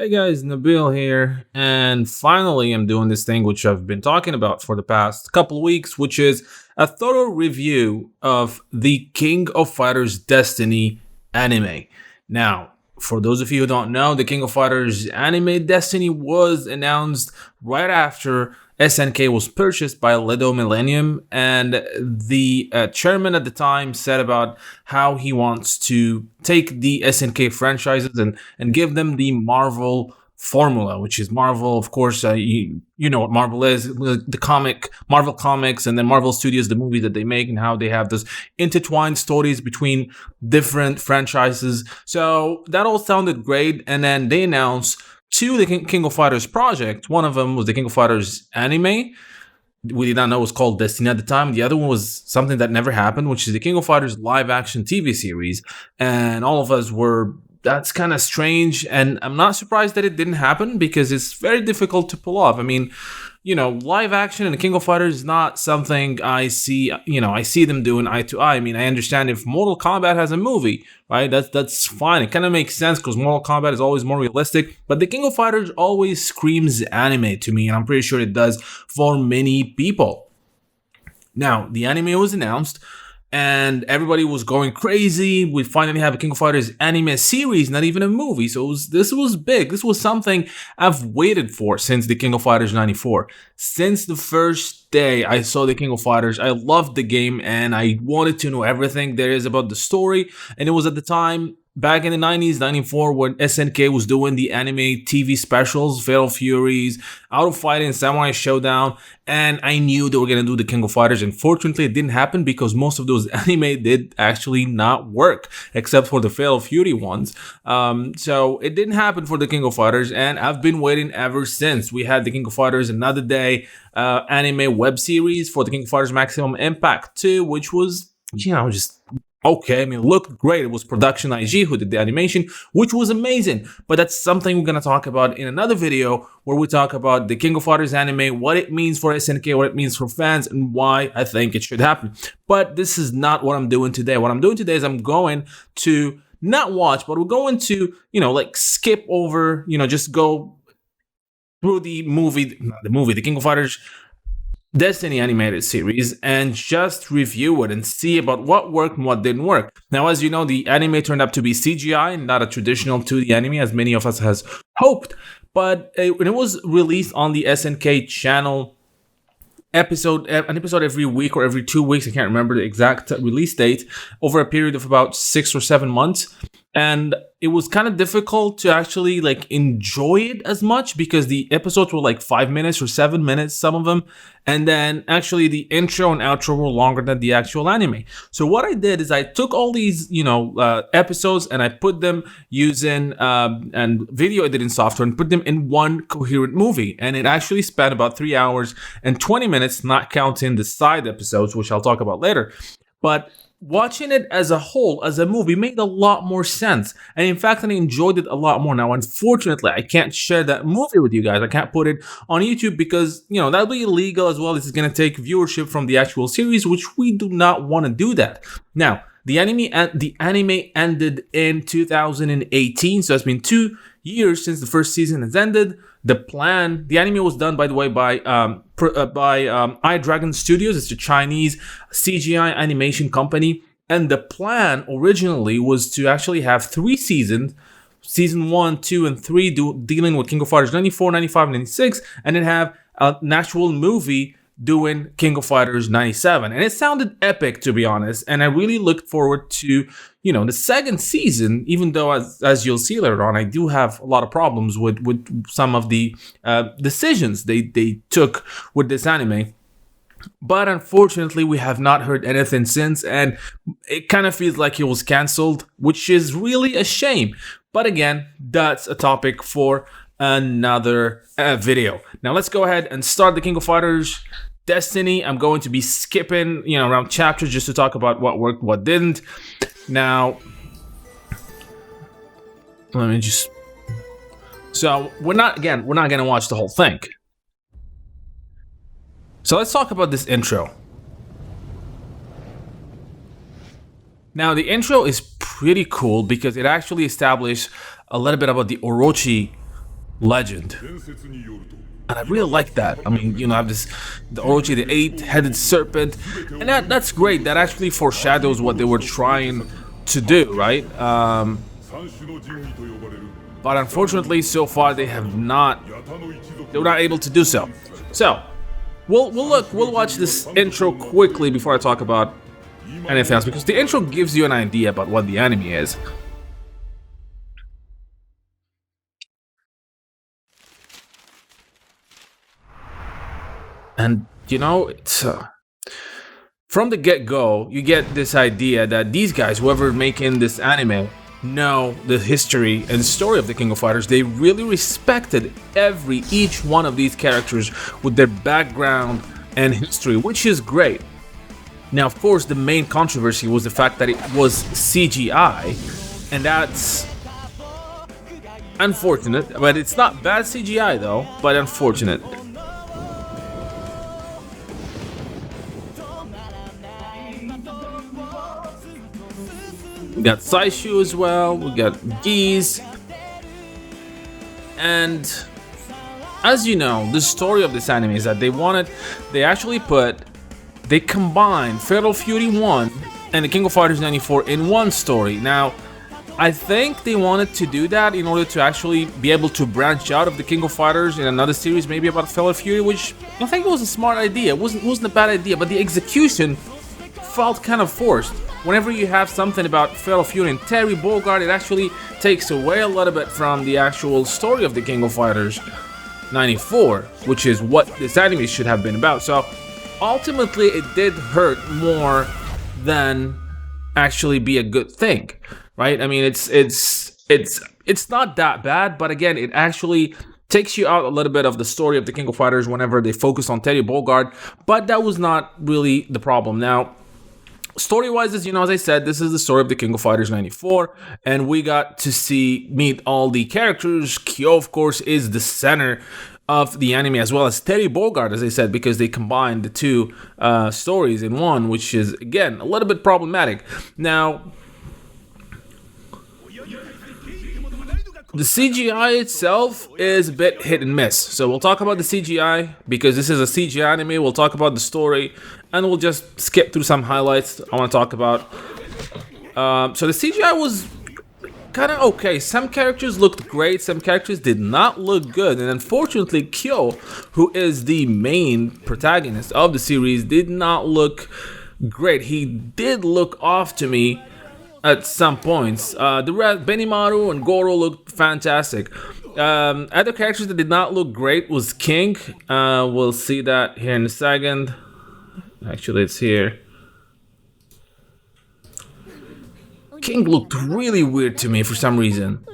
Hey guys, Nabil here, and finally I'm doing this thing which I've been talking about for the past couple weeks, which is a thorough review of the King of Fighters Destiny anime. Now, for those of you who don't know, the King of Fighters anime Destiny was announced right after SNK was purchased by Ledo Millennium, and the chairman at the time said about how he wants to take the SNK franchises and give them the Marvel formula, which is Marvel, of course. You know what Marvel is, the comic, Marvel Comics, and then Marvel Studios, the movies that they make, and how they have those intertwined stories between different franchises. So that all sounded great, and then they announced two the King of Fighters project. One of them was the King of Fighters anime. We did not know it was called Destiny at the time. The other one was something that never happened, which is the King of Fighters live action TV series. And all of us were, that's kind of strange. And I'm not surprised that it didn't happen because it's very difficult to pull off. I mean, live action in the King of Fighters is not something I see, I see them doing eye to eye. I mean, I understand if Mortal Kombat has a movie, right? That's fine. It kind of makes sense because Mortal Kombat is always more realistic. But the King of Fighters always screams anime to me, and I'm pretty sure it does for many people. Now, the anime was announced and everybody was going crazy. We finally have a King of Fighters anime series, not even a movie. So this was big. This was something I've waited for since the King of Fighters 94. Since the first day I saw the King of Fighters, I loved the game and I wanted to know everything there is about the story. And it was at the time back in the 90s, 94, when SNK was doing the anime TV specials, Fatal Furies, Out of Fighting, Samurai Showdown, and I knew they were going to do the King of Fighters. Unfortunately, it didn't happen because most of those anime did actually not work, except for the Fatal Fury ones. So it didn't happen for the King of Fighters, and I've been waiting ever since. We had the King of Fighters Another Day anime web series for the King of Fighters Maximum Impact 2, which was, just okay. I mean, it looked great. It was Production IG who did the animation, which was amazing. But that's something we're going to talk about in another video where we talk about the King of Fighters anime, what it means for SNK, what it means for fans, and why I think it should happen. But this is not what I'm doing today. What I'm doing today is I'm going to not watch, but we're going to, skip over, just go through the movie, the King of Fighters Destiny animated series and just review it and see about what worked and what didn't work. Now, as you know, the anime turned out to be CGI and not a traditional 2D anime as many of us has hoped, but when it was released on the SNK channel, an episode every week or every 2 weeks, I can't remember the exact release date, over a period of about 6 or 7 months. And it was kind of difficult to actually enjoy it as much because the episodes were 5 minutes or 7 minutes, some of them. And then actually the intro and outro were longer than the actual anime. So what I did is I took all these, episodes and I put them using and video editing software and put them in one coherent movie. And it actually spent about 3 hours and 20 minutes, not counting the side episodes, which I'll talk about later. But watching it as a whole, as a movie, made a lot more sense. And in fact, I enjoyed it a lot more. Now, unfortunately, I can't share that movie with you guys. I can't put it on YouTube because, that'll be illegal as well. This is going to take viewership from the actual series, which we do not want to do that. Now, the anime ended in 2018, so it's been 2 years since the first season has ended. The anime was done, by the way, by iDragon Studios. It's a Chinese CGI animation company. And the plan originally was to actually have 3 seasons, season 1, 2, and 3, dealing with King of Fighters 94, 95, 96, and then have an actual movie doing King of Fighters 97. And it sounded epic, to be honest. And I really looked forward to, the second season, even though, as you'll see later on, I do have a lot of problems with some of the decisions they took with this anime. But unfortunately, we have not heard anything since, and it kind of feels like it was cancelled, which is really a shame. But again, that's a topic for another video. Now let's go ahead and start the King of Fighters Destiny. I'm going to be skipping, around chapters just to talk about what worked, what didn't. Now, let me just. So we're not gonna watch the whole thing. So let's talk about this intro. Now, the intro is pretty cool because it actually established a little bit about the Orochi legend. And I really like that. I mean, I have this the Orochi, the eight-headed serpent, and that's great. That actually foreshadows what they were trying to do, right? But unfortunately, so far they have not. They were not able to do so. So we'll watch this intro quickly before I talk about anything else, because the intro gives you an idea about what the anime is. And it's from the get-go, you get this idea that these guys, whoever making this anime, know the history and story of the King of Fighters. They really respected each one of these characters with their background and history, which is great. Now, of course, the main controversy was the fact that it was CGI, and that's unfortunate. But it's not bad CGI though, but unfortunate. We got Saishu as well, we got Geese, and as you know, the story of this anime is that they combined Fatal Fury 1 and the King of Fighters 94 in one story. Now, I think they wanted to do that in order to actually be able to branch out of the King of Fighters in another series, maybe about Fatal Fury, which I think was a smart idea. It wasn't a bad idea, but the execution felt kind of forced. Whenever you have something about Fatal Fury and Terry Bogard, it actually takes away a little bit from the actual story of the King of Fighters 94, which is what this anime should have been about. So ultimately, it did hurt more than actually be a good thing, right? I mean, it's not that bad, but again, it actually takes you out a little bit of the story of the King of Fighters whenever they focus on Terry Bogard, but that was not really the problem. Now, story-wise, as I said, this is the story of the King of Fighters 94, and we got to meet all the characters. Kyo, of course, is the center of the anime, as well as Terry Bogard, as I said, because they combined the two stories in one, which is, again, a little bit problematic. Now, the CGI itself is a bit hit and miss. So we'll talk about the CGI because this is a CGI anime. We'll talk about the story, and we'll just skip through some highlights I want to talk about. So the CGI was kind of okay. Some characters looked great, some characters did not look good, and unfortunately Kyo, who is the main protagonist of the series, did not look great. He did look off to me at some points. The rest, Benimaru and Goro looked fantastic. Other characters that did not look great was King. We'll see that here in a second. Actually, it's here. King looked really weird to me for some reason.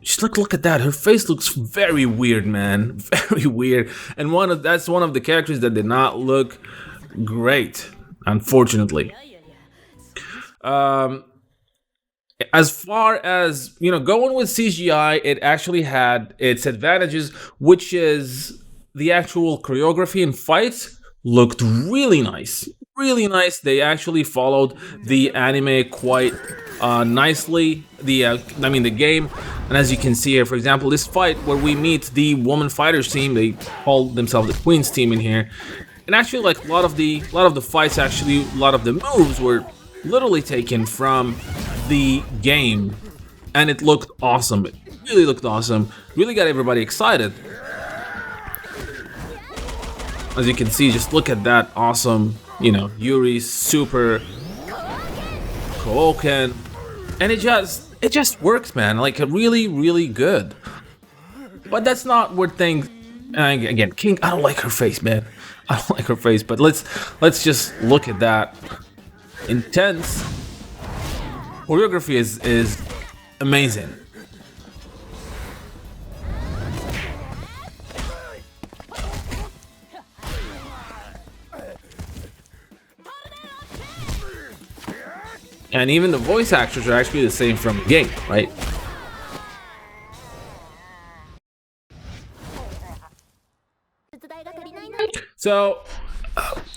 Just look at that. Her face looks very weird, man. Very weird. And that's one of the characters that did not look great, unfortunately. As far as going with CGI, it actually had its advantages, which is the actual choreography and fights looked really nice. Really nice. They actually followed the anime quite nicely. The game. And as you can see here, for example, this fight where we meet the woman fighters team, they call themselves the Queen's team in here. And actually, like a lot of the fights, actually, a lot of the moves were literally taken from the game, and it looked awesome. It really looked awesome. Really got everybody excited. As you can see, just look at that awesome, Yuri super Koken, and it just works, man. Like really, really good. But that's not where things. Again, King, I don't like her face, man. I don't like her face. But let's just look at that. Intense choreography is amazing. And even the voice actors are actually the same from the game, right? So,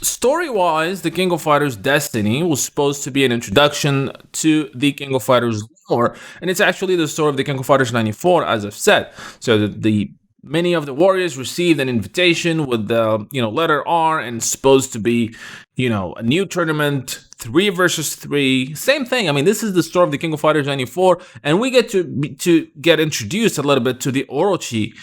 story-wise, the King of Fighters Destiny was supposed to be an introduction to the King of Fighters more. And it's actually the story of the King of Fighters 94, as I've said. So the many of the warriors received an invitation with the letter R, and it's supposed to be a new tournament, 3 versus 3, same thing. I mean, this is the story of the King of Fighters 94, and we get to get introduced a little bit to the Orochi,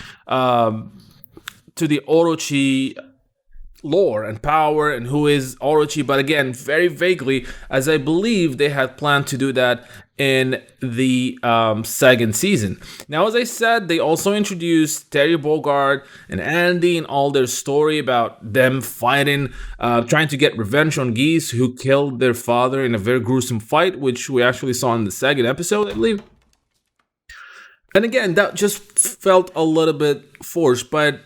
lore and power and who is Orochi, but again, very vaguely, as I believe they had planned to do that in the second season. Now, as I said, they also introduced Terry Bogard and Andy and all their story about them fighting, trying to get revenge on Geese who killed their father in a very gruesome fight, which we actually saw in the second episode, I believe. And again, that just felt a little bit forced, but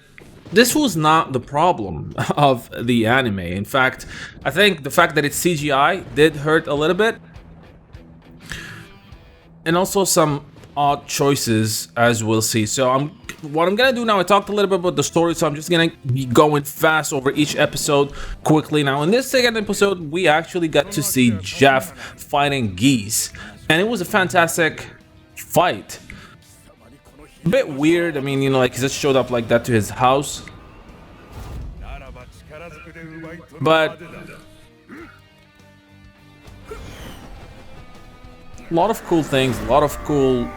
this was not the problem of the anime. In fact, I think the fact that it's CGI did hurt a little bit. And also some odd choices, as we'll see. So what I'm gonna do now, I talked a little bit about the story, so I'm just gonna be going fast over each episode quickly. Now, in this second episode, we actually got to see Jeff fighting Geese. And it was a fantastic fight. A bit weird. I mean, like, he just showed up like that to his house. But a lot of cool things, a lot of cool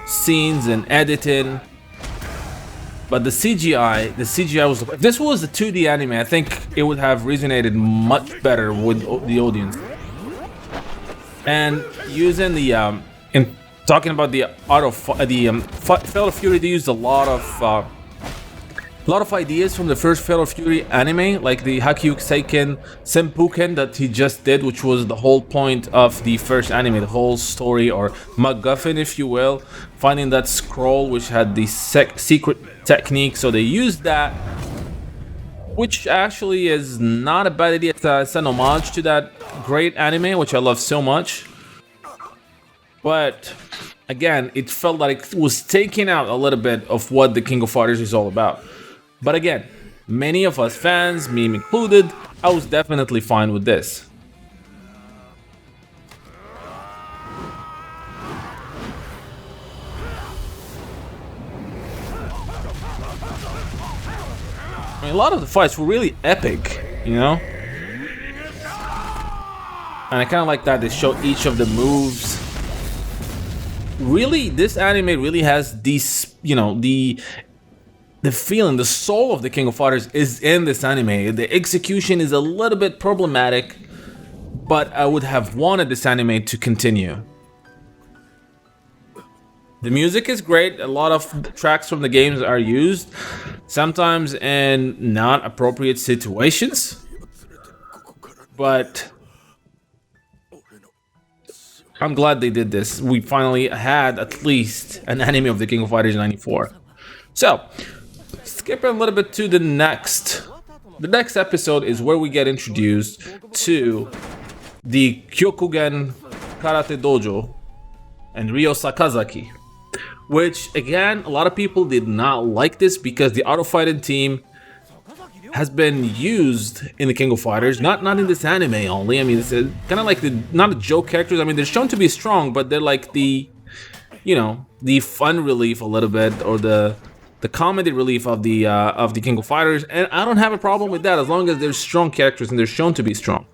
scenes and editing. But the CGI was... If this was a 2D anime, I think it would have resonated much better with the audience. And using the... Talking about the art of Fatal Fury, they used a lot of ideas from the first Fatal Fury anime, like the Hakyuk Seiken Senpuken that he just did, which was the whole point of the first anime, the whole story, or MacGuffin, if you will, finding that scroll which had the secret technique. So they used that, which actually is not a bad idea. It's an homage to that great anime, which I love so much. But again, it felt like it was taking out a little bit of what the King of Fighters is all about. But again, many of us fans, me included, I was definitely fine with this. I mean, a lot of the fights were really epic, And I kind of like that they show each of the moves. Really, this anime really has these, the feeling, the soul of the King of Fighters is in this anime. The execution is a little bit problematic, but I would have wanted this anime to continue. The music is great. A lot of tracks from the games are used, sometimes in not appropriate situations, but I'm glad they did this. We finally had at least an anime of the King of Fighters 94. So, skipping a little bit to the next. The next episode is where we get introduced to the Kyokugen Karate Dojo and Ryo Sakazaki. Which, again, a lot of people did not like this because the auto fighting team has been used in the King of Fighters, not in this anime only. I mean, it's kind of like not the joke characters. I mean, they're shown to be strong, but they're like the fun relief a little bit, or the comedy relief of the King of Fighters. And I don't have a problem with that as long as they're strong characters and they're shown to be strong.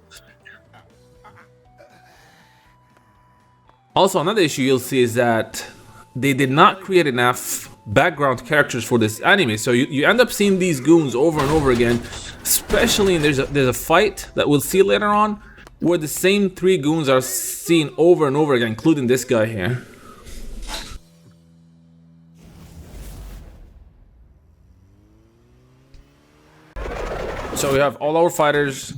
Also, another issue you'll see is that they did not create enough background characters for this anime, so you end up seeing these goons over and over again, especially there's a fight that we'll see later on where the same 3 goons are seen over and over again, including this guy here. So we have all our fighters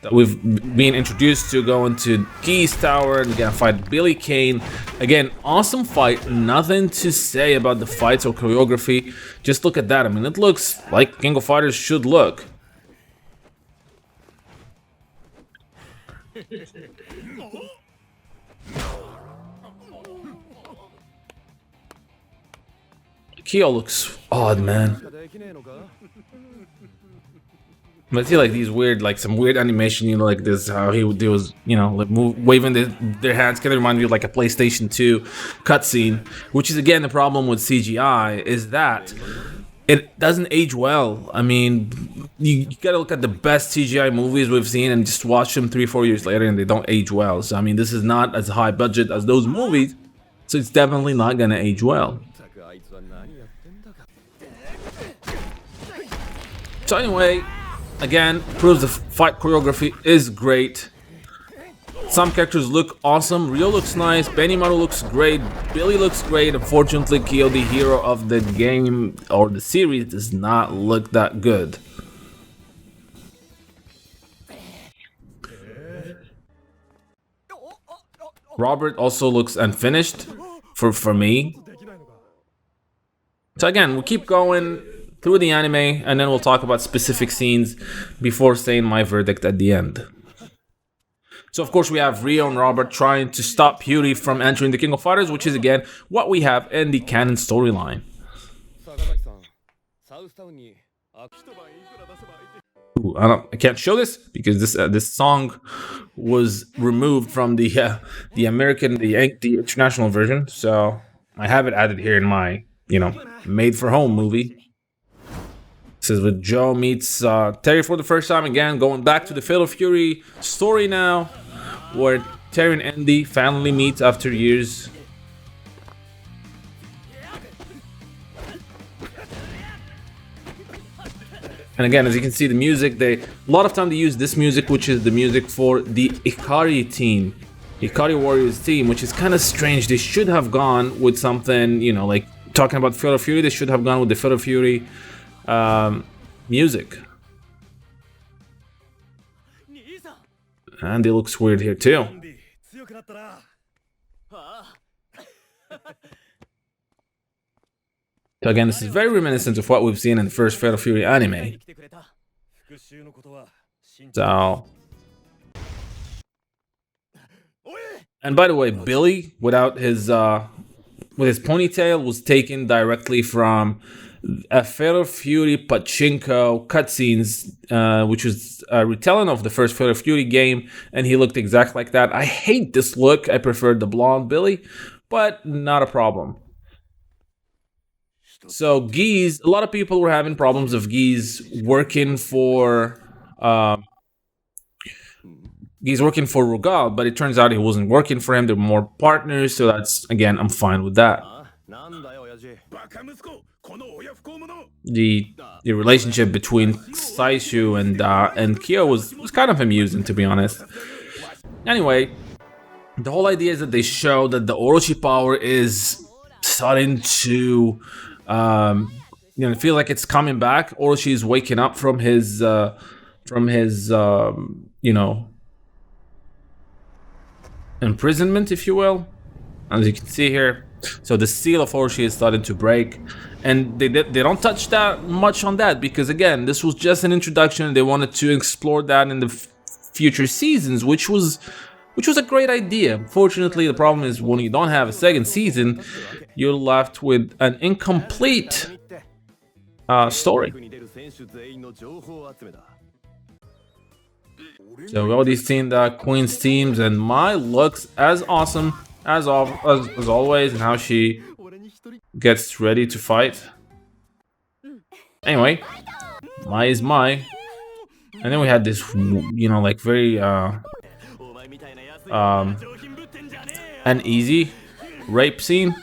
that we've been introduced to going to Geese Tower and gonna fight Billy Kane. Again, awesome fight. Nothing to say about the fights or choreography. Just look at that. I mean, it looks like King of Fighters should look. Kyo looks odd, man. But see, like these weird, like some weird animation, like this, how he would do was, like waving their hands, kind of remind me of like a PlayStation 2 cutscene, which is again the problem with CGI is that it doesn't age well. I mean, you gotta look at the best CGI movies we've seen and just watch them 3-4 years later, and they don't age well. So I mean, this is not as high budget as those movies, so it's definitely not gonna age well. So anyway, again, proves the fight choreography is great. Some characters look awesome. Ryo looks nice. Benimaru looks great. Billy looks great. Unfortunately, Kyo, the hero of the game or the series, does not look that good. Robert also looks unfinished for me. So again, we'll keep going through the anime, and then we'll talk about specific scenes before saying my verdict at the end. So of course we have Ryo and Robert trying to stop Yuri from entering the King of Fighters, which is again what we have in the canon storyline. I can't show this because this song was removed from the American, the international version. So I have it added here in my made for home movie. This is with Joe meets Terry for the first time again, going back to the Fatal Fury story now, where Terry and Andy finally meet after years. And again, as you can see, the music, a lot of time they use this music, which is the music for the Ikari team, Ikari Warriors team, which is kind of strange. They should have gone with something, like talking about Fatal Fury, they should have gone with the Fatal Fury music. And it looks weird here too. So again, this is very reminiscent of what we've seen in the first Fatal Fury anime. So, and by the way, Billy, without his with his ponytail, was taken directly from a Fatal Fury pachinko cutscenes, which was a retelling of the first Fatal Fury game, and he looked exactly like that. I hate this look. I prefer the blonde Billy, but not a problem. So Geese, a lot of people were having problems of Geese working for Rugal, but it turns out he wasn't working for him. They're more partners, so that's, again, I'm fine with that. The relationship between Saishu and Kyo was kind of amusing, to be honest. Anyway, the whole idea is that they show that the Orochi power is starting to feel like it's coming back. Orochi is waking up from his imprisonment, if you will, as you can see here. So the seal of Orochi is starting to break, and they don't touch that much on that because, again, this was just an introduction. They wanted to explore that in the future seasons, which was a great idea. Unfortunately, the problem is when you don't have a second season, you're left with an incomplete story. So we already seen the Queen's teams, and Mai looks as awesome as always, and how she gets ready to fight. Anyway, Mai is Mai, and then we had this, like very uneasy rape scene.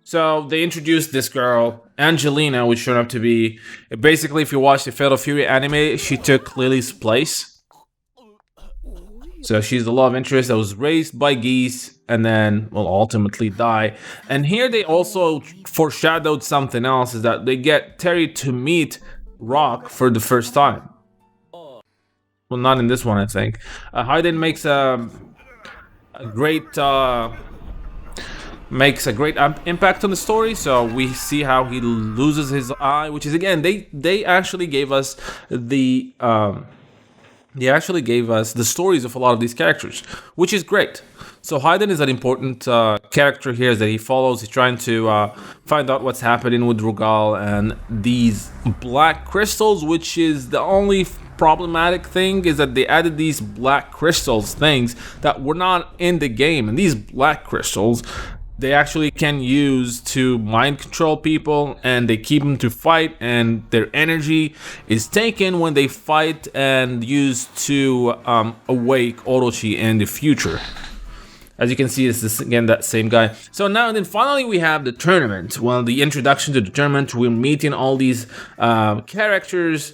So they introduced this girl, Angelina, which turned out to be, basically, if you watch the Fatal Fury anime, she took Lily's place. So she's the love interest that was raised by Geese and then will ultimately die. And here they also foreshadowed something else, is that they get Terry to meet Rock for the first time. Well, not in this one, I think. Hayden makes a great impact on the story. So we see how he loses his eye, which is, again, they actually gave us the they actually gave us the stories of a lot of these characters, which is great. So Hayden is an important character here that he follows. He's trying to find out what's happening with Rugal and these black crystals, which is the only problematic thing is that they added these black crystals things that were not in the game. And these black crystals, they actually can use to mind control people, and they keep them to fight, and their energy is taken when they fight and used to awake Orochi in the future. As you can see, it's this, again, that same guy. So now and then finally we have the tournament. Well, the introduction to the tournament, we're meeting all these characters,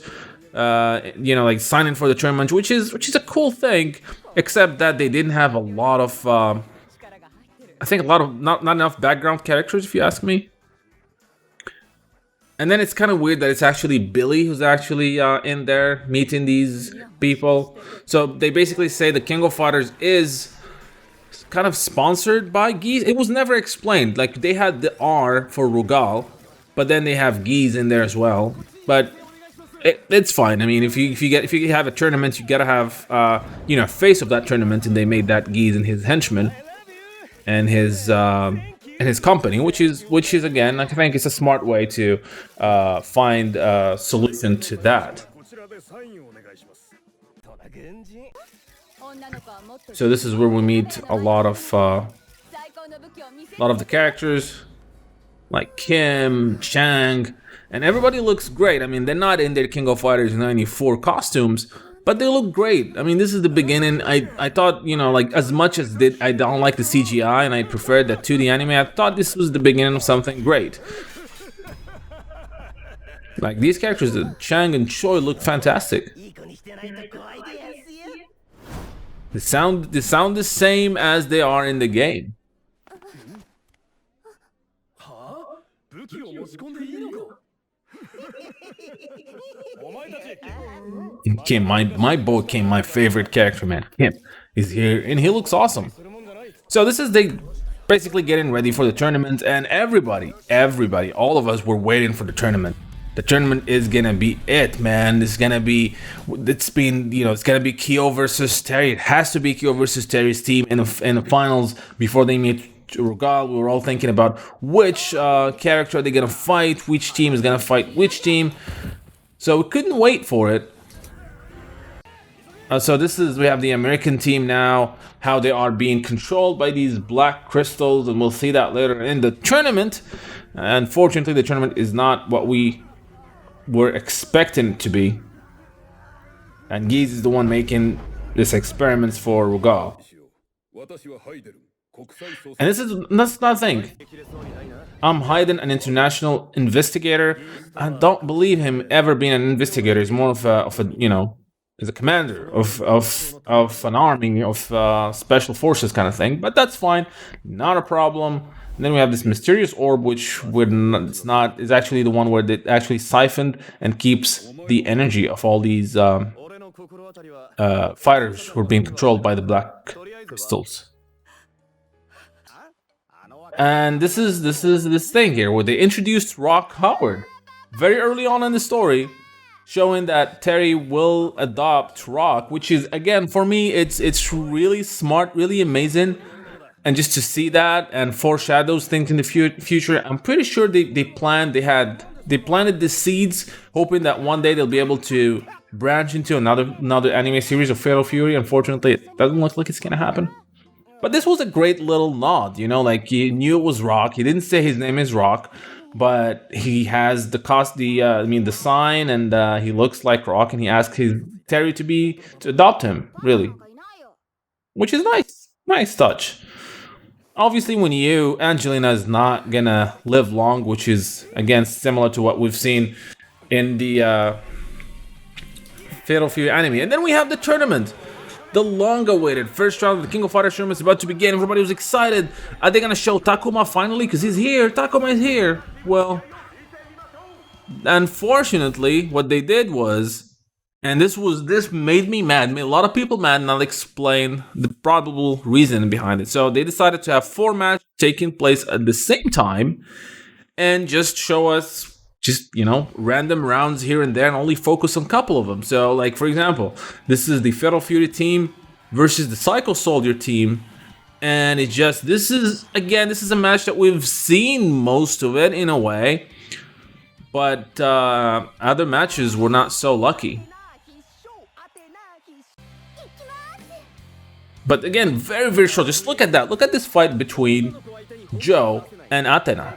like signing for the tournament, which is a cool thing, except that they didn't have a lot of, I think a lot of, not enough background characters, if you ask me. And then it's kind of weird that it's actually Billy who's actually in there meeting these people. So they basically say the King of Fighters is kind of sponsored by Geese. It was never explained. Like, they had the R for Rugal, but then they have Geese in there as well. But it's fine. I mean, if you have a tournament, you gotta have face of that tournament, and they made that Geese and his henchmen and his company, which is again, I think it's a smart way to find a solution to that. So this is where we meet a lot of the characters, like Kim, Chang, and everybody looks great. I mean, they're not in their King of Fighters 94 costumes, but they look great. I mean, this is the beginning. I thought, like, as much as I don't like the CGI and I prefer the 2D anime, I thought this was the beginning of something great. Like, these characters, Chang and Choi, look fantastic. They sound the same as they are in the game. Kim, my boy Kim, my favorite character, man. Kim is here, and he looks awesome. So this is they basically getting ready for the tournament, and everybody, all of us were waiting for the tournament. The tournament is gonna be it, man. It's gonna be Kyo versus Terry. It has to be Kyo versus Terry's team in the finals before they meet Rugal. We were all thinking about which character are they gonna fight, which team is gonna fight which team. So we couldn't wait for it. So we have the American team now, how they are being controlled by these black crystals, and we'll see that later in the tournament. Unfortunately, the tournament is not what we were expecting it to be. And Giz is the one making these experiments for Rugal. And that's nothing. I'm Hayden, an international investigator. I don't believe him ever being an investigator. He's more of a is a commander of an army of special forces kind of thing. But that's fine, not a problem. And then we have this mysterious orb, which is actually the one where it actually siphoned and keeps the energy of all these fighters who are being controlled by the black crystals. And this is this thing here where they introduced Rock Howard very early on in the story, showing that Terry will adopt Rock, which is, again, for me, it's really smart, really amazing. And just to see that and foreshadows things in the future, I'm pretty sure they planted the seeds, hoping that one day they'll be able to branch into another anime series of Fatal Fury. Unfortunately, it doesn't look like it's gonna happen. But this was a great little nod, like, you knew it was Rock. He didn't say his name is Rock, but he has the sign, and he looks like Rock, and he asked Terry to adopt him, really, which is nice touch. Obviously, when Angelina is not gonna live long, which is, again, similar to what we've seen in the Fatal Fury anime. And then we have the tournament. The long-awaited first round of the King of Fighters tournament is about to begin. Everybody was excited. Are they gonna show Takuma finally? Because he's here. Takuma is here. Well, unfortunately, what they did was, and this made me mad, made a lot of people mad, and I'll explain the probable reason behind it. So they decided to have 4 matches taking place at the same time, and just show us just, random rounds here and there and only focus on a couple of them. So, like, for example, this is the Fatal Fury team versus the Psycho Soldier team. And this is a match that we've seen most of it in a way. But other matches were not so lucky. But again, very, very short. Just look at that. Look at this fight between Joe and Athena.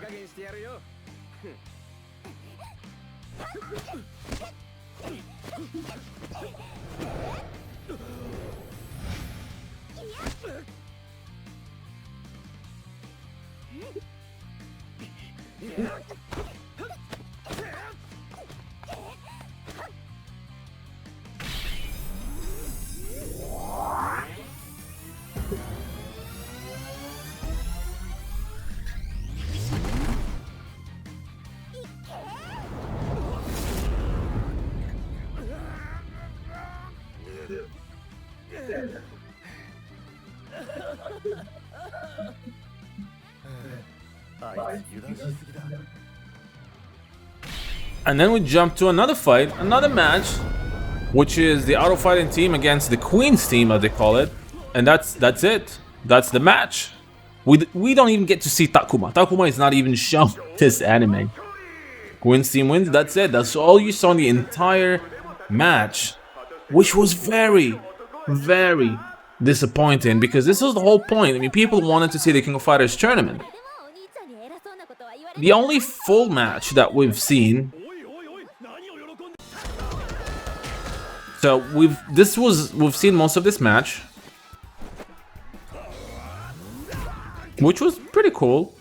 And then we jump to another fight, another match, which is the auto fighting team against the Queen's team, as they call it. And that's it. That's the match. We don't even get to see Takuma. Takuma is not even shown this anime. Queen's team wins. That's it. That's all you saw in the entire match, which was very, very disappointing, because this was the whole point. I mean, people wanted to see the King of Fighters tournament. The only full match that we've seen. So we've seen most of this match, which was pretty cool.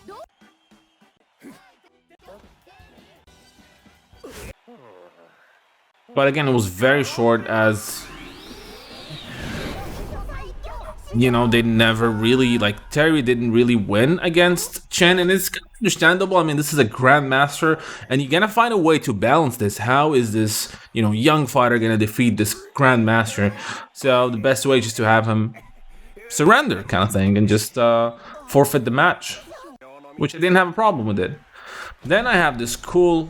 But again, it was very short, as they never really, like, Terry didn't really win against Chen, and it's understandable. I mean, this is a grandmaster, and you're gonna find a way to balance this. How is this, young fighter gonna defeat this grandmaster? So the best way is just to have him surrender, kind of thing, and just forfeit the match, which I didn't have a problem with it. Then I have this cool,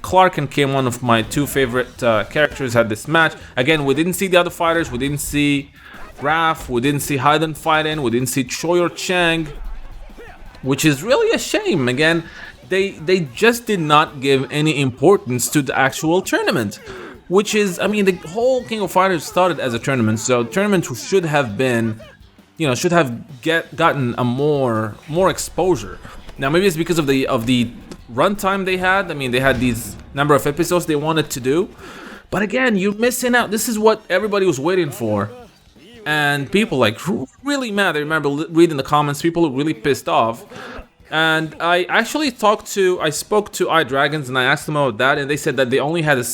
Clark and Kim, one of my two favorite characters, had this match. Again, we didn't see the other fighters. We didn't see Raph, we didn't see Hayden fighting, we didn't see Choi or Chang, which is really a shame. Again, they just did not give any importance to the actual tournament, which is, the whole King of Fighters started as a tournament, so tournaments should have been, should have gotten a more exposure. Now maybe it's because of the runtime they had. They had these number of episodes they wanted to do, but again, you're missing out. This is what everybody was waiting for. And people really mad. I remember reading the comments. People were really pissed off. And I actually spoke to iDragons, and I asked them about that, and they said that they only had a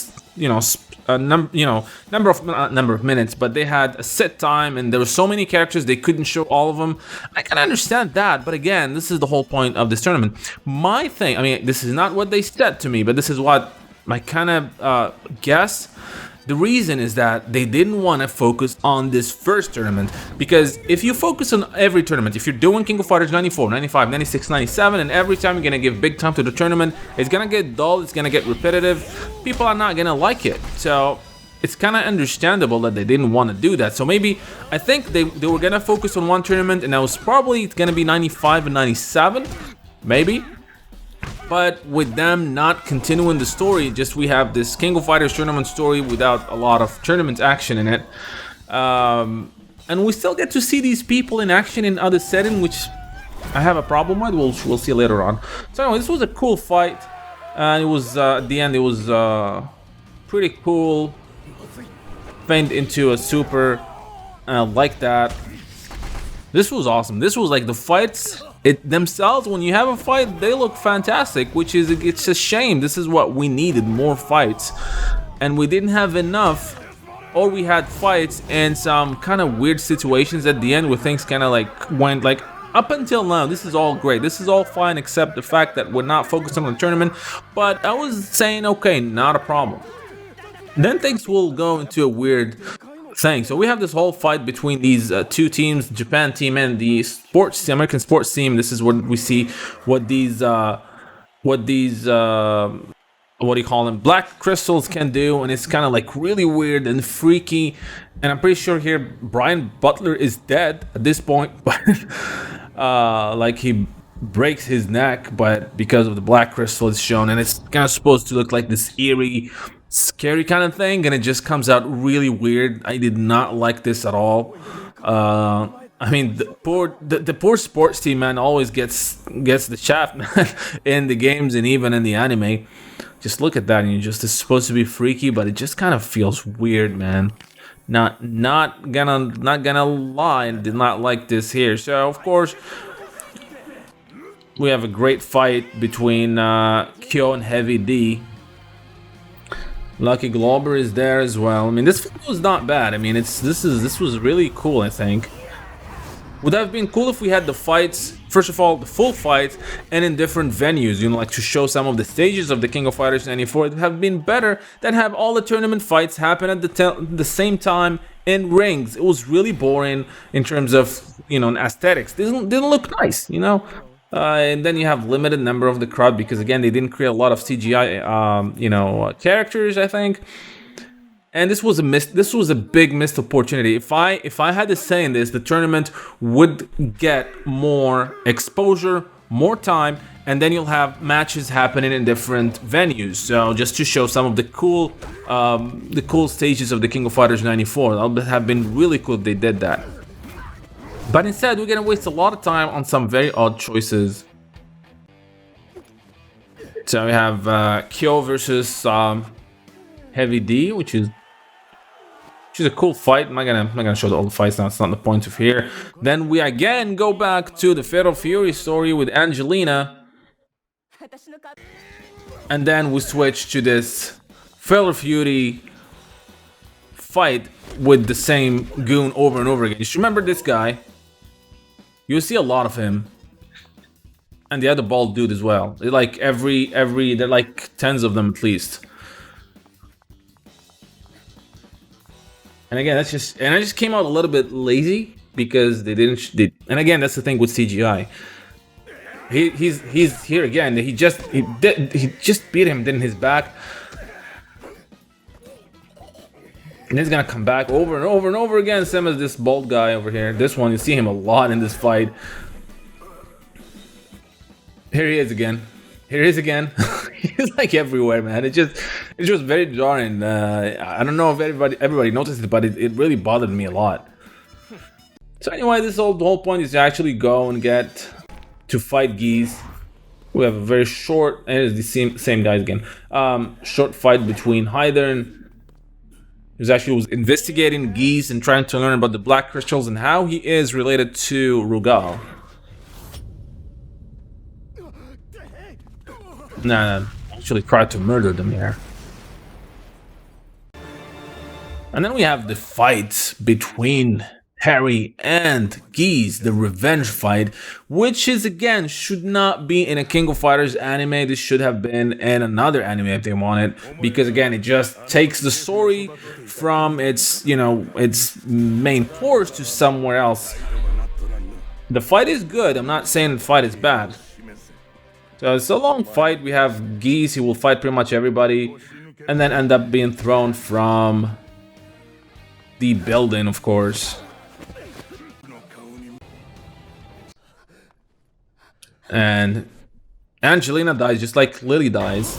number of minutes, but they had a set time, and there were so many characters they couldn't show all of them. I can understand that, but again, this is the whole point of this tournament. My thing, this is not what they said to me, but this is what my kind of guess. The reason is that they didn't want to focus on this first tournament, because if you focus on every tournament, if you're doing King of Fighters 94, 95, 96, 97, and every time you're going to give big time to the tournament, it's going to get dull, it's going to get repetitive, people are not going to like it. So it's kind of understandable that they didn't want to do that. So maybe, I think they were going to focus on one tournament, and that was probably going to be 95 and 97, maybe. But with them not continuing the story, just we have this King of Fighters tournament story without a lot of tournament action in it. And we still get to see these people in action in other settings, which I have a problem with. We'll see later on. So anyway, this was a cool fight. And it was, at the end, it was pretty cool. Feigned into a super, like that. This was awesome. This was like the fights themselves. When you have a fight, they look fantastic, which is, it's a shame. This is what we needed, more fights, and we didn't have enough, or we had fights in some kind of weird situations at the end where things kind of went up until now. This is all great, this is all fine, except the fact that we're not focusing on the tournament. But I was saying, okay, not a problem. Then things will go into a weird thing. So we have this whole fight between these two teams, the Japan team and the American sports team. This is what we see, what these what do you call them, black crystals can do, and it's kind of like really weird and freaky. And I'm pretty sure here Brian Butler is dead at this point, but like he breaks his neck, but because of the black crystal it's shown, and it's kind of supposed to look like this eerie, scary kind of thing, and it just comes out really weird. I did not like this at all. I mean, the poor sports team, man, always gets the shaft, man, in the games and even in the anime. Just look at that, and it's supposed to be freaky, but it just kind of feels weird, man. Not gonna lie, I did not like this here. So of course we have a great fight between Kyo and Heavy D. Lucky Glauber is there as well. I mean, this fight was not bad. I mean, this was really cool, I think. Would have been cool if we had the fights, first of all, the full fights, and in different venues, like to show some of the stages of the King of Fighters 94. It would have been better than have all the tournament fights happen at the same time in rings. It was really boring in terms of, aesthetics. Didn't look nice, and then you have limited number of the crowd because, again, they didn't create a lot of CGI, characters, I think. And this was a big missed opportunity. If I had to say in this, the tournament would get more exposure, more time, and then you'll have matches happening in different venues. So just to show some of the cool stages of the King of Fighters 94, that would have been really cool if they did that. But instead, we're gonna waste a lot of time on some very odd choices. So we have Kyo versus Heavy D, which is a cool fight. I'm not gonna show all the fights now. It's not the point of here. Then we again go back to the Fatal Fury story with Angelina, and then we switch to this Fatal Fury fight with the same goon over and over again. You should remember this guy. You'll see a lot of him, and the other bald dude as well. They're like they're like tens of them at least. And again, I just came out a little bit lazy because they didn't. And again, that's the thing with CGI. He's here again. He just beat him, didn't his back, and he's gonna come back over and over and over again. Same as this bald guy over here. This one, you see him a lot in this fight. Here he is again. Here he is again. He's like everywhere, man. It's just very jarring. I don't know if everybody noticed it, but it really bothered me a lot. So anyway, the whole point is to actually go and get to fight Geese. We have a very short, and it's the same guys again. Short fight between Hyder and who actually was investigating Geese and trying to learn about the black crystals and how he is related to Rugal. Nah, actually tried to murder them here. And then we have the fight between Harry and Geese, the revenge fight, which is, again, should not be in a King of Fighters anime. This should have been in another anime if they wanted, because again, it just takes the story from its main course to somewhere else. The fight is good. I'm not saying the fight is bad. So it's a long fight. We have Geese, he will fight pretty much everybody, and then end up being thrown from the building, of course. And Angelina dies just like Lily dies.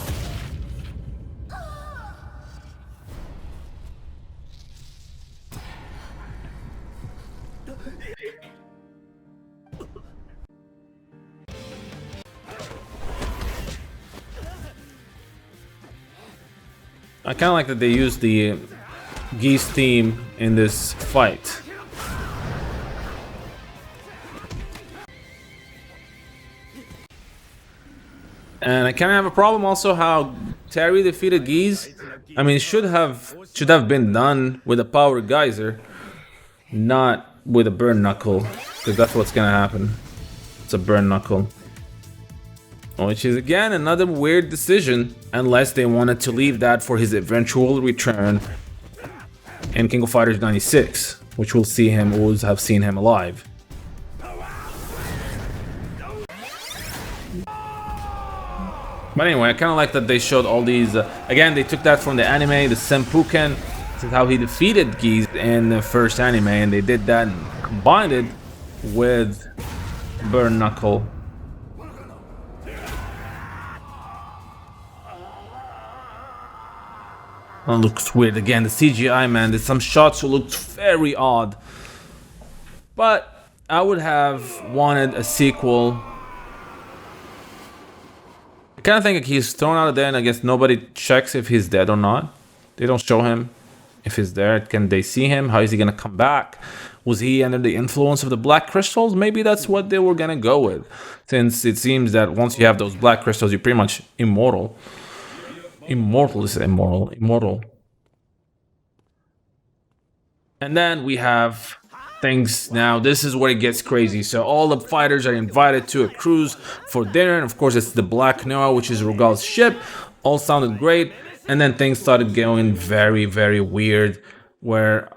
I kind of like that they used the Geese theme in this fight. And I kind of have a problem also how Terry defeated Geese. I mean, it should have been done with a power geyser, not with a burn knuckle, because that's what's gonna happen. It's a burn knuckle. Which is, again, another weird decision, unless they wanted to leave that for his eventual return in King of Fighters 96, which we'll have seen him alive. But anyway, I kind of like that they showed all these. Again, they took that from the anime, the Senpuken. This is how he defeated Geese in the first anime, and they did that and combined it with Burn Knuckle. That looks weird. Again, the CGI, man, there's some shots who looked very odd. But I would have wanted a sequel. I kind of think he's thrown out of there, and I guess nobody checks if he's dead or not. They don't show him if he's there. Can they see him? How is he gonna come back? Was he under the influence of the black crystals? Maybe that's what they were gonna go with, since it seems that once you have those black crystals, you're pretty much immortal. Immortal is immoral. Immortal. And then we have things now. This is where it gets crazy. So all the fighters are invited to a cruise for dinner, and of course it's the Black Noah, which is Rugal's ship. All sounded great, and then things started going very, very weird. Where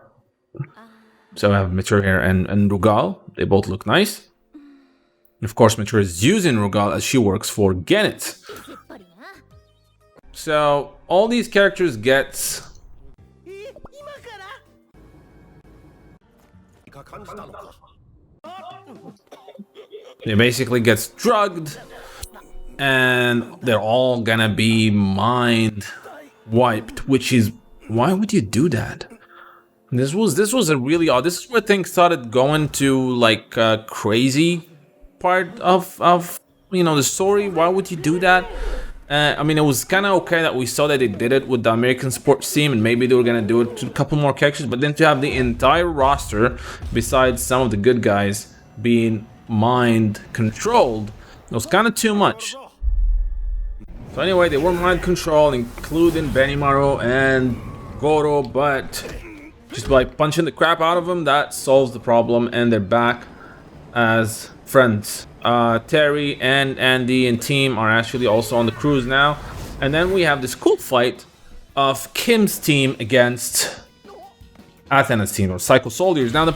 so I have Mature here and Rugal. They both look nice. And of course, Mature is using Rugal as she works for Gennett. So all these characters get. They basically gets drugged, and they're all gonna be mind wiped. Which is, why would you do that? This was a really odd. This is where things started going to like crazy part of the story. Why would you do that? I mean, it was kind of okay that we saw that they did it with the American sports team, and maybe they were gonna do it to a couple more characters. But then to have the entire roster, besides some of the good guys, being mind controlled, it was kind of too much. So anyway, they were mind controlled, including Benimaru and Goro, but just by punching the crap out of them, that solves the problem, and they're back as friends. Terry and Andy and team are actually also on the cruise now. And then we have this cool fight of Kim's team against Athena's team, or Psycho Soldiers. Now, now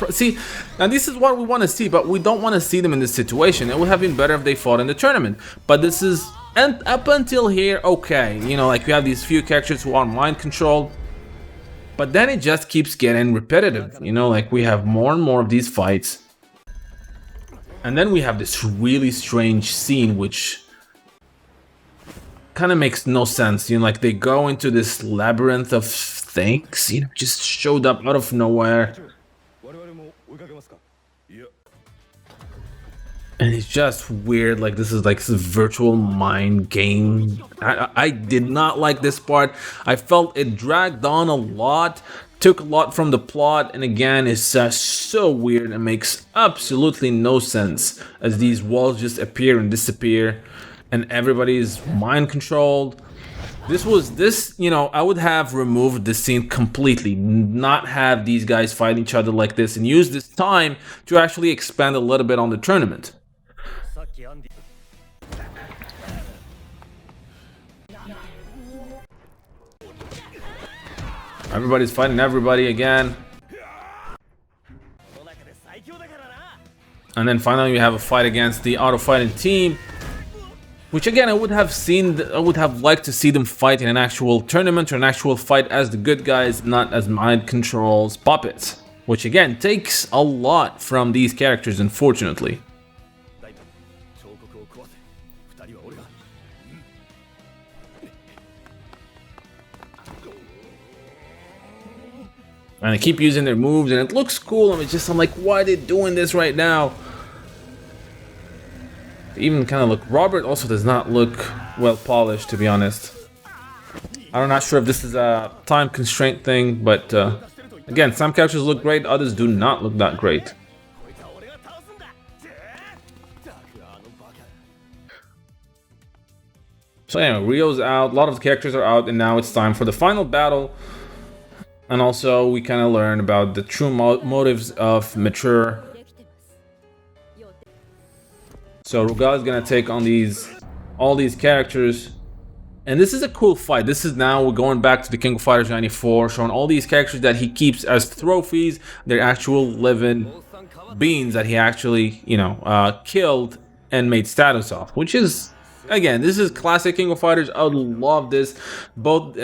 this is what we want to see, but we don't want to see them in this situation. It would have been better if they fought in the tournament. But this is, and up until here, okay. You know, like we have these few characters who are mind controlled. But then it just keeps getting repetitive. You know, like we have more and more of these fights. And then we have this really strange scene, which kind of makes no sense. You know, like they go into this labyrinth of things, you know, just showed up out of nowhere. And it's just weird, like this is like this virtual mind game. I did not like this part. I felt it dragged on a lot, took a lot from the plot, and again, it's so weird and makes absolutely no sense as these walls just appear and disappear and everybody's mind controlled. You know, I would have removed this scene completely, not have these guys fight each other like this, and use this time to actually expand a little bit on the tournament. Everybody's fighting everybody again. And then finally we have a fight against the auto fighting team, which again I would have liked to see them fight in an actual tournament or an actual fight as the good guys, not as mind controls puppets, which again takes a lot from these characters, unfortunately. And they keep using their moves, and it looks cool. I'm like, why are they doing this right now? They even kind of look. Robert also does not look well polished, to be honest. I'm not sure if this is a time constraint thing, but again, some characters look great, others do not look that great. So anyway, Rio's out, a lot of the characters are out, and now it's time for the final battle. And also, we kind of learn about the true motives of Mature. So Rugal is gonna take on all these characters, and this is a cool fight. This is now we're going back to the King of Fighters 94, showing all these characters that he keeps as trophies. They're actual living beings that he actually, you know, killed and made status of, which is Again, this is classic King of Fighters. I would love this. Both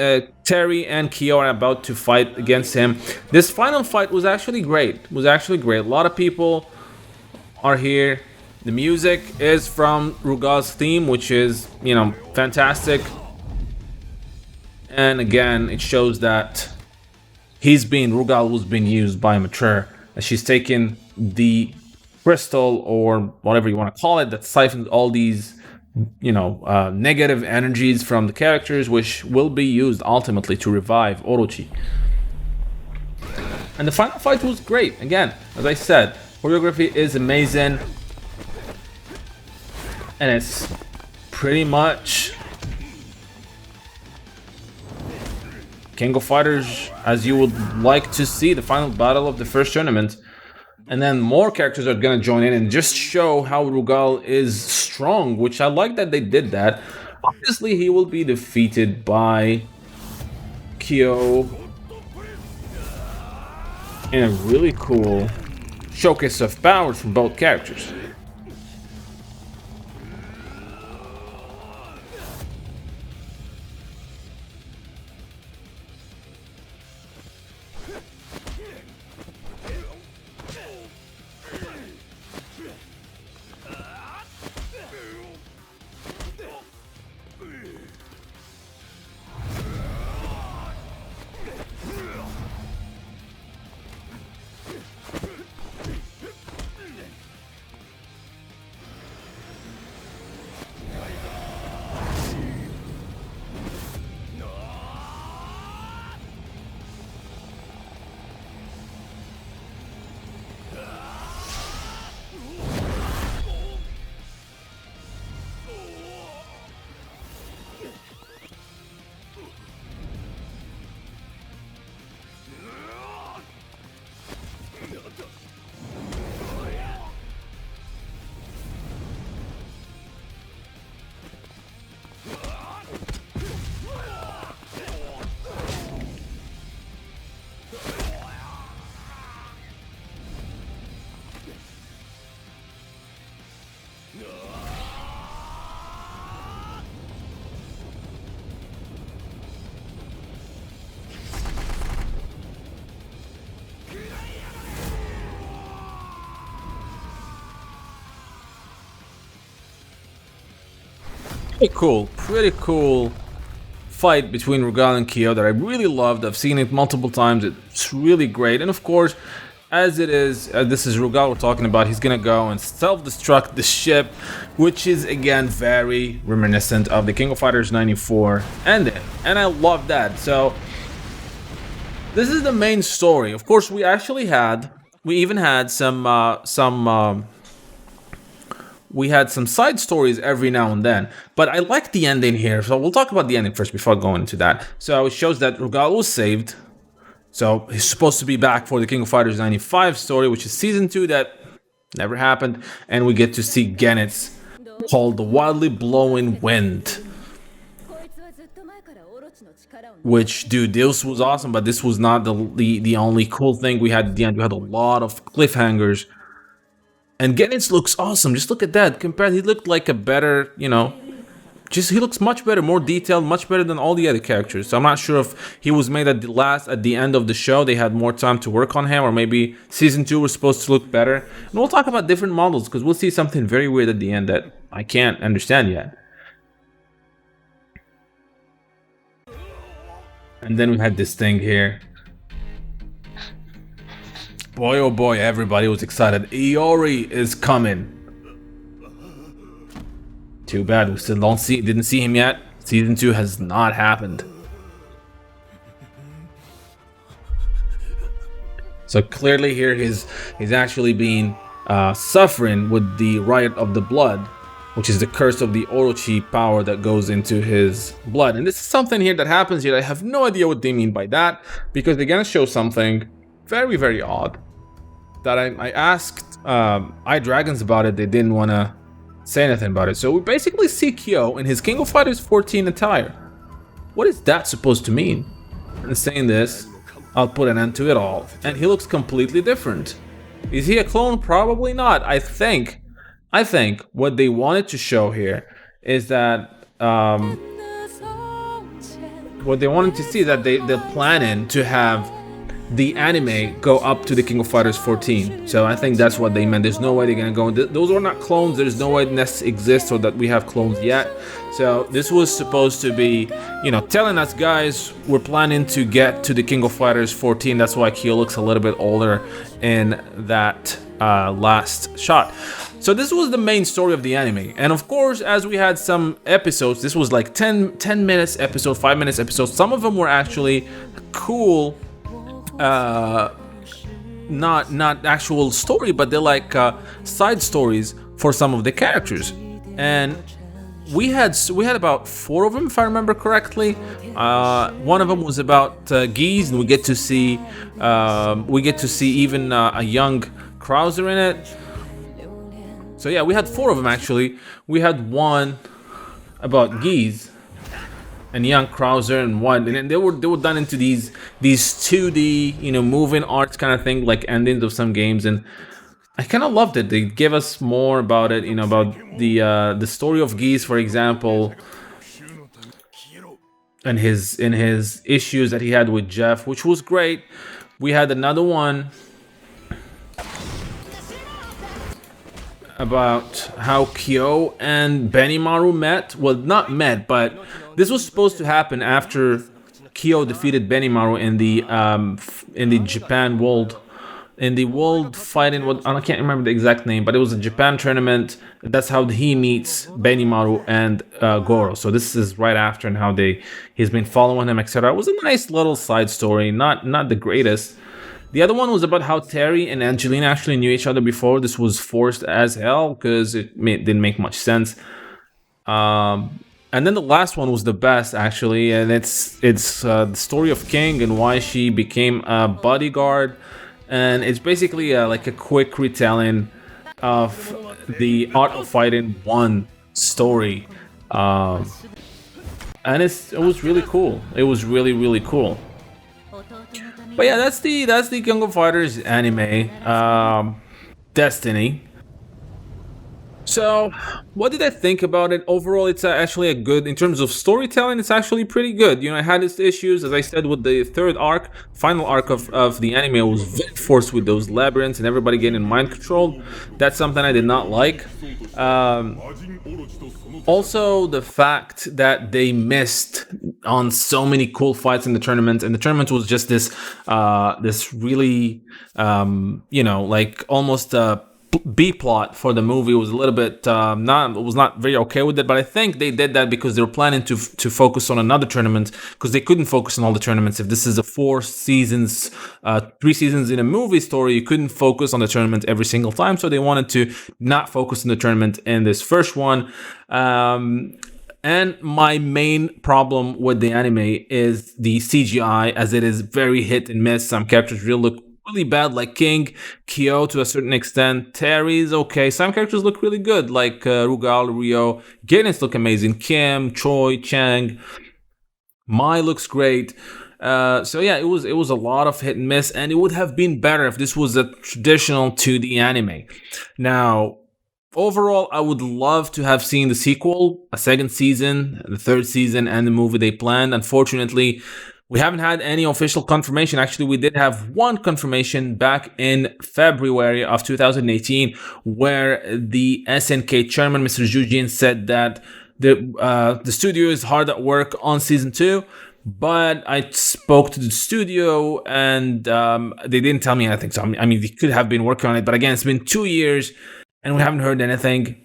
Terry and Kyo are about to fight against him. This final fight was actually great. A lot of people are here. The music is from Rugal's theme, which is, fantastic. And again, it shows that Rugal was being used by Mature. She's taken the crystal, or whatever you want to call it, that siphons all these negative energies from the characters, which will be used ultimately to revive Orochi. And the final fight was great. Again, as I said, choreography is amazing, and it's pretty much King of Fighters as you would like to see, the final battle of the first tournament. And then more characters are gonna join in and just show how Rugal is strong, which I like that they did that. Obviously, he will be defeated by Kyo in a really cool showcase of powers from both characters. Pretty cool fight between Rugal and Kyo that I really loved. I've seen it multiple times. It's really great. And of course, as it is, this is Rugal we're talking about. He's gonna go and self-destruct the ship, which is again very reminiscent of the King of Fighters 94 ending. And I love that. So this is the main story. Of course, we even had we had some side stories every now and then, but I like the ending here, so we'll talk about the ending first before going into that. So it shows that Rugal was saved, so he's supposed to be back for the King of Fighters 95 story, which is season 2 that never happened, and we get to see Genet's called the Wildly Blowing Wind. Which, dude, this was awesome, but this was not the only cool thing we had at the end. We had a lot of cliffhangers. And Genitz looks awesome. Just look at that. He looked like a better, he looks much better, more detailed, much better than all the other characters. So I'm not sure if he was made at the end of the show. They had more time to work on him, or maybe season 2 was supposed to look better. And we'll talk about different models, because we'll see something very weird at the end that I can't understand yet. And then we had this thing here. Boy, oh boy, everybody was excited. Iori is coming. Too bad we still didn't see him yet. Season 2 has not happened. So clearly here he's actually been suffering with the Riot of the Blood, which is the curse of the Orochi power that goes into his blood. And this is something here that happens here. I have no idea what they mean by that, because they're gonna show something very, very odd that I asked iDragons about it. They didn't want to say anything about it. So we basically see Kyo in his King of Fighters 14 attire. What is that supposed to mean? And saying this, I'll put an end to it all. And he looks completely different. Is he a clone? Probably not. I think what they wanted to show here is that what they wanted to see is that they're planning to have the anime go up to the King of Fighters 14. So I think that's what they meant. There's no way they're gonna go. Those were not clones. There's no way this exists or that we have clones yet. So this was supposed to be, telling us, guys, we're planning to get to the King of Fighters 14. That's why Kyo looks a little bit older in that last shot. So this was the main story of the anime. And of course, as we had some episodes, this was like 10 minutes episode, 5 minutes episode. Some of them were actually cool, not actual story, but they're like side stories for some of the characters. And we had about 4 of them, if I remember correctly. One of them was about geese, and we get to see even a young Krauser in it. So yeah, we had 4 of them actually. We had one about geese and young Krauser, and one, and they were done into these 2D, moving arts kind of thing, like endings of some games, and I kind of loved it. They gave us more about it, about the story of geese, for example, and his issues that he had with Jeff, which was great. We had another one about how Kyo and Benimaru met. Well, not met, but this was supposed to happen after Kyo defeated Benimaru in the Japan World, in the World Fighting. I can't remember the exact name, but it was a Japan tournament. That's how he meets Benimaru and Goro. So this is right after, and how he's been following him, etc. It was a nice little side story, not the greatest. The other one was about how Terry and Angelina actually knew each other before. This was forced as hell because didn't make much sense. And then the last one was the best, actually, and it's the story of King and why she became a bodyguard. And it's basically like a quick retelling of the Art of Fighting 1 story. And it was really cool. It was really, really cool. But yeah, that's the King of Fighters anime, Destiny. So, what did I think about it? Overall, it's actually a good, in terms of storytelling, it's actually pretty good. I had its issues, as I said, with the third arc, final arc of the anime. It was very forced with those labyrinths and everybody getting mind controlled. That's something I did not like. Also, the fact that they missed on so many cool fights in the tournament, and the tournament was just this really, like almost a B plot for the movie. It was a little bit was not very okay with it, but I think they did that because they were planning to focus on another tournament, because they couldn't focus on all the tournaments. If this is a 4 seasons, 3 seasons in a movie story, you couldn't focus on the tournament every single time, so they wanted to not focus on the tournament in this first one. And my main problem with the anime is the CGI, as it is very hit and miss. Some characters really look really bad, like King, Kyo to a certain extent. Terry's okay. Some characters look really good, like Rugal, Ryo. Guinness look amazing. Kim, Choi, Chang. Mai looks great. So yeah, it was a lot of hit and miss, and it would have been better if this was a traditional 2D anime. Now, overall, I would love to have seen the sequel, a second season, the third season, and the movie they planned. Unfortunately, we haven't had any official confirmation. Actually, we did have one confirmation back in February of 2018, where the SNK chairman, Mr. Jujin, said that the studio is hard at work on season 2. But I spoke to the studio, and they didn't tell me anything. So I mean, they could have been working on it. But again, it's been 2 years, and we haven't heard anything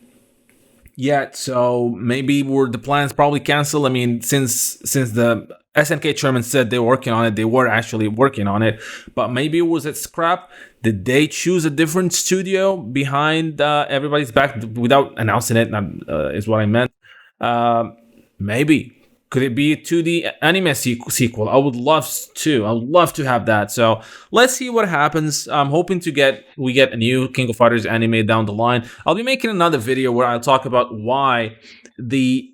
yet. So maybe the plans probably canceled. I mean, since the SNK chairman said they were working on it, they were actually working on it. But maybe it was at scrap. Did they choose a different studio behind everybody's back without announcing it? Is what I meant. Maybe. Could it be a 2D anime sequel? I would love to. I would love to have that. So let's see what happens. I'm hoping we get a new King of Fighters anime down the line. I'll be making another video where I'll talk about why the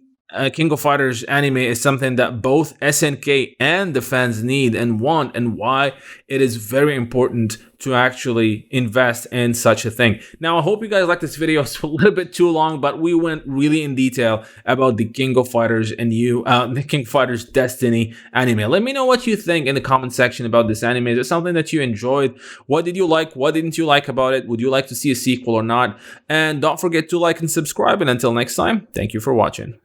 King of Fighters anime is something that both SNK and the fans need and want, and why it is very important to actually invest in such a thing. Now, I hope you guys like this video. It's a little bit too long, but we went really in detail about the King of Fighters and the King of Fighters Destiny anime. Let me know what you think in the comment section about this anime. Is it something that you enjoyed? What did you like? What didn't you like about it? Would you like to see a sequel or not? And don't forget to like and subscribe. And until next time, thank you for watching.